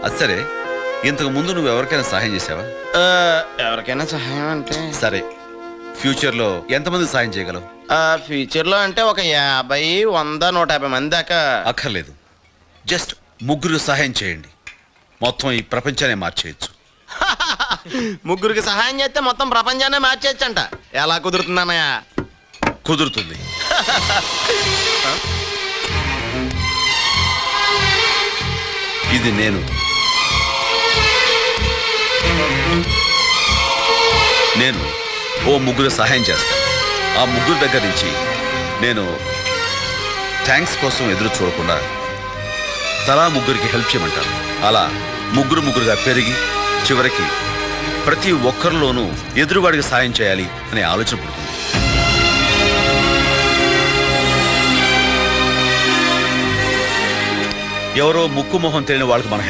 అది సరే, ఇంతకు ముందు నువ్వు ఎవరికైనా సహాయం చేసావా? ఎవరికైనా సహాయం అంటే సరే, ఫ్యూచర్లో ఎంతమంది సహాయం చేయగలవు? ఫ్యూచర్లో అంటే ఒక 50, 100, 150 మంది దాకా. అక్కర్లేదు, జస్ట్ 3 సహాయం చేయండి, మొత్తం ఈ ప్రపంచాన్ని మార్చేయచ్చు. ముగ్గురికి సహాయం చేస్తే మొత్తం ప్రపంచాన్నే మార్చేయచ్చంట. ఎలా కుదురుతుందన్నయ్య? కుదురుతుంది. ఇది నేను ఓ 3 సహాయం చేస్తాను. ఆ 3 దగ్గర నుంచి నేను థ్యాంక్స్ కోసం ఎదురు చూడకుండా తలా 3కి హెల్ప్ చేయమంటాను. అలా 3 పెరిగి చివరికి ప్రతి ఒక్కరిలోనూ ఎదురువాడికి సాయం చేయాలి అనే ఆలోచన పుడుతుంది. ఎవరో ముక్కు మొహం తెలియని వాళ్ళకి మనం